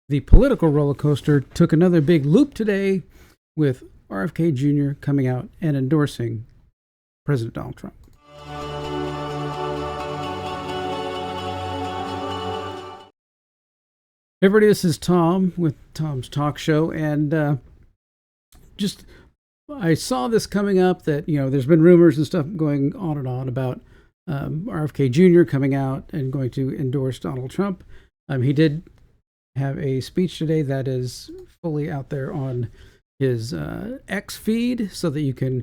The political roller coaster took another big loop today with RFK Jr. coming out and endorsing President Donald Trump. Hey everybody, this is Tom with Tom's Talk Show, and just I saw this coming up that there's been rumors and stuff going on and on about RFK Jr. coming out and going to endorse Donald Trump. He did have a speech today that is fully out there on his X feed, so that you can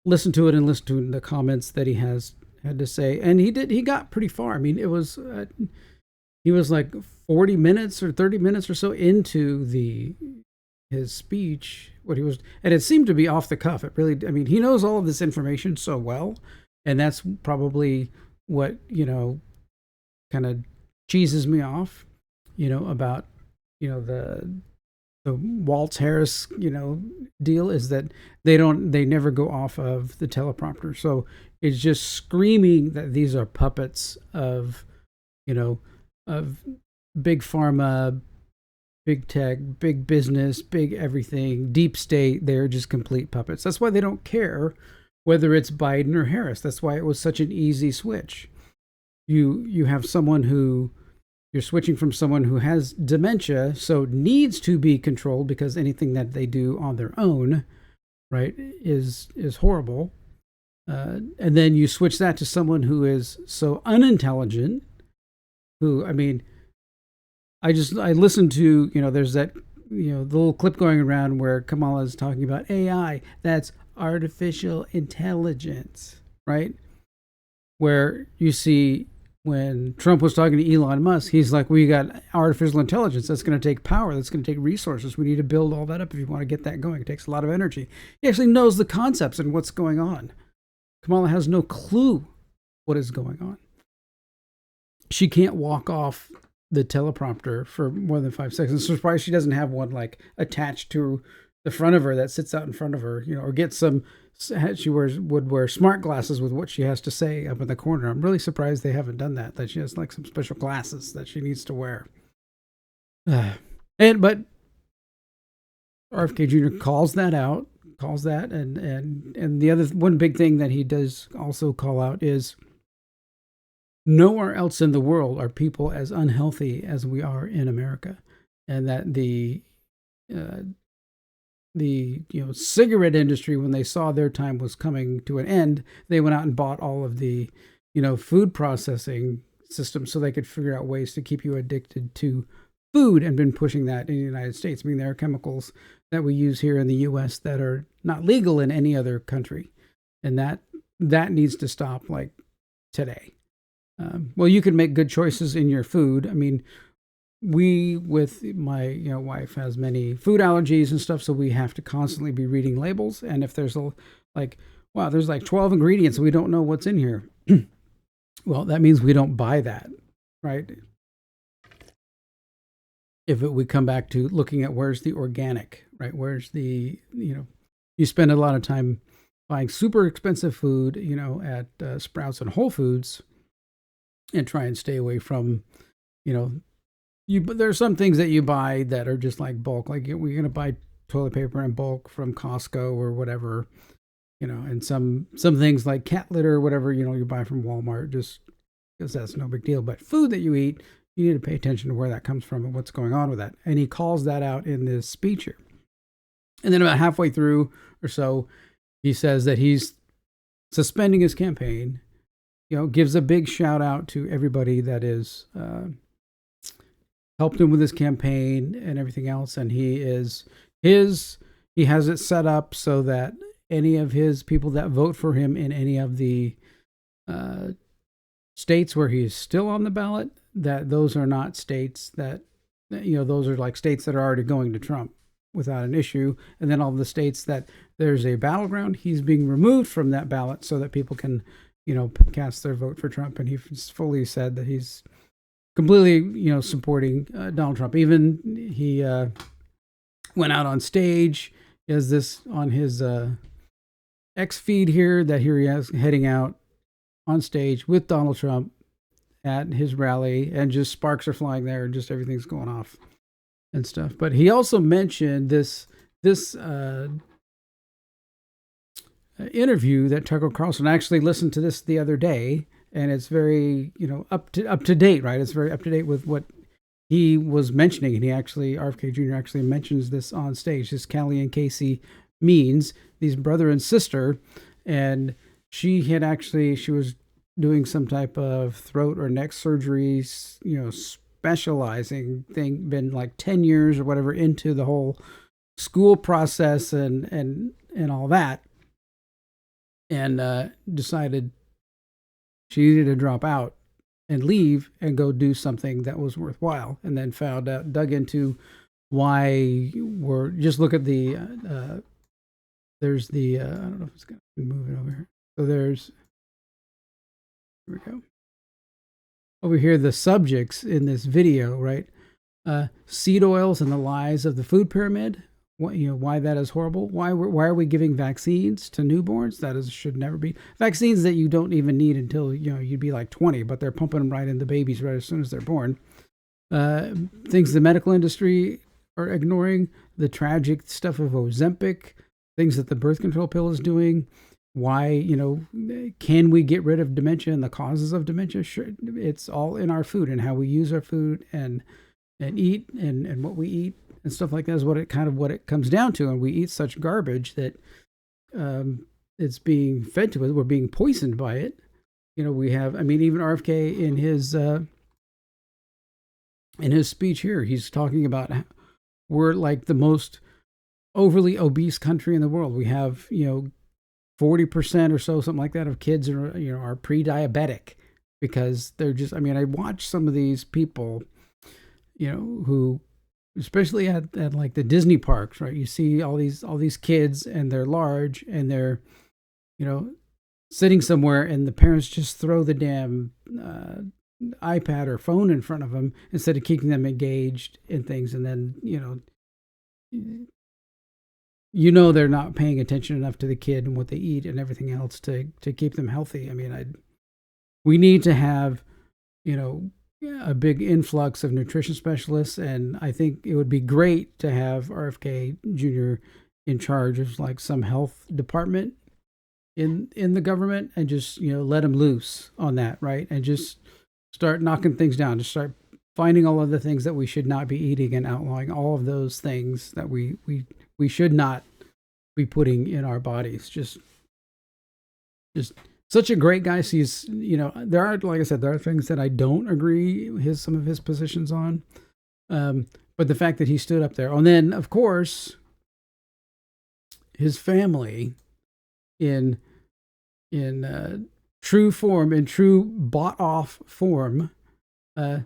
listen to it and listen to the comments that he has had to say. And he got pretty far. I mean, it was he was like 40 minutes or 30 minutes or so into his speech, and it seemed to be off the cuff. It really, I mean, he knows all of this information so well, and that's probably what kind of cheeses me off, about the Waltz Harris deal, is that they never go off of the teleprompter. So it's just screaming that these are puppets of big pharma, big tech, big business, big everything, deep state. They're just complete puppets. That's why they don't care whether it's Biden or Harris. That's why it was such an easy switch. You have someone who you're switching from someone who has dementia, so needs to be controlled because anything that they do on their own, right, is horrible. And then you switch that to someone who is so unintelligent, who, I mean, I listened to, there's that, the little clip going around where Kamala is talking about AI. That's artificial intelligence, right? Where you see when Trump was talking to Elon Musk, he's like, we got artificial intelligence. That's going to take power. That's going to take resources. We need to build all that up if you want to get that going. It takes a lot of energy. He actually knows the concepts and what's going on. Kamala has no clue what is going on. She can't walk off the teleprompter for more than 5 seconds. I'm surprised she doesn't have one like attached to the front of her that sits out in front of her, or get some. She would wear smart glasses with what she has to say up in the corner. I'm really surprised they haven't done that. That she has like some special glasses that she needs to wear. But RFK Jr. calls that, and the other one big thing that he does also call out is, nowhere else in the world are people as unhealthy as we are in America, and that the cigarette industry, when they saw their time was coming to an end, they went out and bought all of the food processing systems so they could figure out ways to keep you addicted to food, and been pushing that in the United States. I mean, there are chemicals that we use here in the U.S. that are not legal in any other country, and that needs to stop like today. Well, you can make good choices in your food. I mean, with my wife has many food allergies and stuff, so we have to constantly be reading labels. And if there's there's like 12 ingredients and we don't know what's in here, well, that means we don't buy that, right? We come back to looking at where's the organic, right? Where's the you spend a lot of time buying super expensive food, at Sprouts and Whole Foods, and try and stay away from, but there are some things that you buy that are just like bulk. Like, we're going to buy toilet paper in bulk from Costco or whatever, and some things like cat litter or whatever, you buy from Walmart, just because that's no big deal. But food that you eat, you need to pay attention to where that comes from and what's going on with that. And he calls that out in this speech here. And then about halfway through or so, he says that he's suspending his campaign. Gives a big shout out to everybody that is helped him with his campaign and everything else. And he has it set up so that any of his people that vote for him in any of the states where he is still on the ballot, that those are not states that, those are like states that are already going to Trump without an issue. And then all the states that there's a battleground, he's being removed from that ballot so that people can cast their vote for Trump. And he's fully said that he's completely, supporting Donald Trump. Even he went out on stage. He has this on his X feed here, that here he is heading out on stage with Donald Trump at his rally, and just sparks are flying there, and just everything's going off and stuff. But he also mentioned this interview that Tucker Carlson actually listened to this the other day, and it's very up to date, right? It's very up to date with what he was mentioning, and RFK Jr. actually mentions this on stage. This Callie and Casey Means, these brother and sister, and she was doing some type of throat or neck surgery, specializing thing, been like 10 years or whatever into the whole school process and all that, and decided she needed to drop out and leave and go do something that was worthwhile, and then dug into why just look at the there's the I don't know if it's going to move it over here. So here we go. Over here, the subjects in this video, right? Seed oils and the lies of the food pyramid. Why that is horrible. Why are we giving vaccines to newborns? Should never be. Vaccines that you don't even need until you'd be like 20, but they're pumping them right in the babies right as soon as they're born. Things the medical industry are ignoring. The tragic stuff of Ozempic. Things that the birth control pill is doing. Why, can we get rid of dementia and the causes of dementia? Sure, it's all in our food and how we use our food and eat and what we eat and stuff like that is what it comes down to. And we eat such garbage that it's being fed to us. We're being poisoned by it. We have, even RFK in his speech here, he's talking about we're like the most overly obese country in the world. We have, 40% or so, something like that, of kids are pre-diabetic because they're just, I watch some of these people, who, especially at like the Disney parks, right? You see all these kids and they're large and they're, sitting somewhere and the parents just throw the damn iPad or phone in front of them instead of keeping them engaged in things. And then, they're not paying attention enough to the kid and what they eat and everything else to keep them healthy. We need to have, a big influx of nutrition specialists, and I think it would be great to have RFK Jr. in charge of like some health department in the government, and just let him loose on that, right? And just start knocking things down. Just start finding all of the things that we should not be eating and outlawing all of those things that we should not be putting in our bodies. Just such a great guy. He's, there are, like I said, there are things that I don't agree with some of his positions on. But the fact that he stood up there, and then of course, his family in true form, in true bought off form,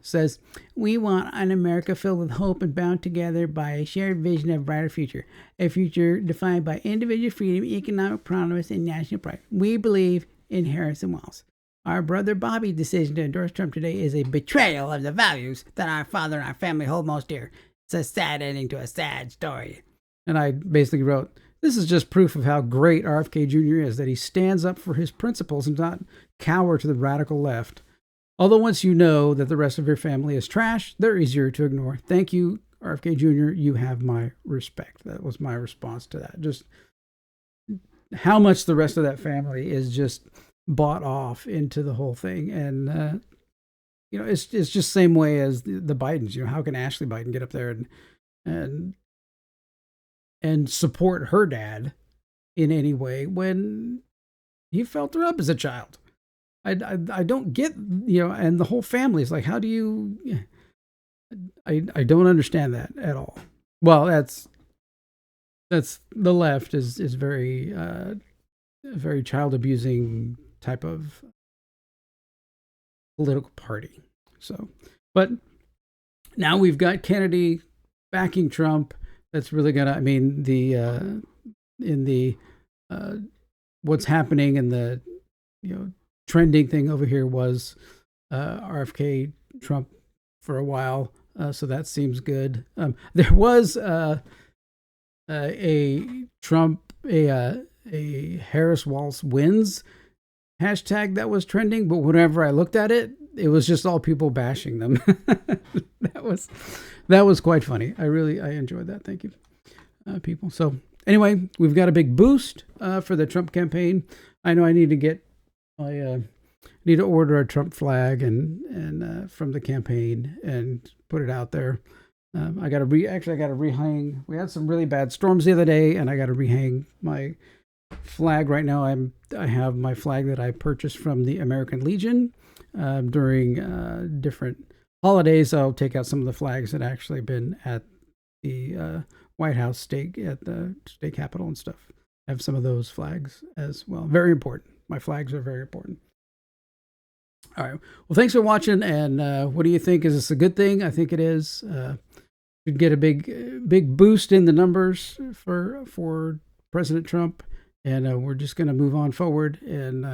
says, we want an America filled with hope and bound together by a shared vision of a brighter future, a future defined by individual freedom, economic promise, and national pride. We believe in Harris and Wells. Our brother Bobby's decision to endorse Trump today is a betrayal of the values that our father and our family hold most dear. It's a sad ending to a sad story. And I basically wrote, this is just proof of how great RFK Jr. is, that he stands up for his principles and not cower to the radical left. Although once you know that the rest of your family is trash, they're easier to ignore. Thank you, RFK Jr. You have my respect. That was my response to that. Just how much the rest of that family is just bought off into the whole thing. And, it's just same way as the Bidens. How can Ashley Biden get up there and support her dad in any way when he felt her up as a child? I don't get, and the whole family is like, how do you, I don't understand that at all. Well, that's the left is very, very child abusing type of political party. So, but now we've got Kennedy backing Trump. That's really gonna, what's happening in the, trending thing over here was RFK Trump for a while, so that seems good. There was a Harris Walz wins hashtag that was trending, but whenever I looked at it, it was just all people bashing them. that was that was quite funny. I enjoyed that. Thank you, people. So anyway, we've got a big boost for the Trump campaign. I know I need to get my need to order a Trump flag and from the campaign and put it out there. I got to rehang. We had some really bad storms the other day, and I got to rehang my flag right now. I have my flag that I purchased from the American Legion during different holidays. I'll take out some of the flags that actually been at the White House state at the state capitol and stuff. I have some of those flags as well. Very important. My flags are very important. All right. Well, thanks for watching. And what do you think? Is this a good thing? I think it is. Should get a big boost in the numbers for President Trump. And we're just going to move on forward, and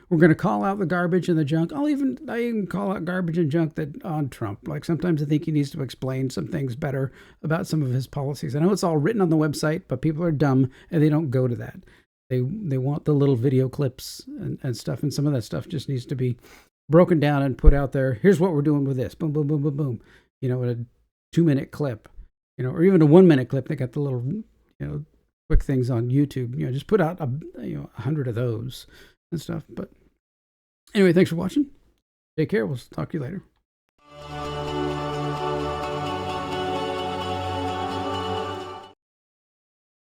we're going to call out the garbage and the junk. I even call out garbage and junk that on Trump. Like sometimes I think he needs to explain some things better about some of his policies. I know it's all written on the website, but people are dumb and they don't go to that. They want the little video clips and stuff, and some of that stuff just needs to be broken down and put out there. Here's what we're doing with this. Boom, boom, boom, boom, boom. A 2-minute clip, or even a 1-minute clip. They got the little, quick things on YouTube. Just put out 100 of those and stuff. But anyway, thanks for watching. Take care. We'll talk to you later.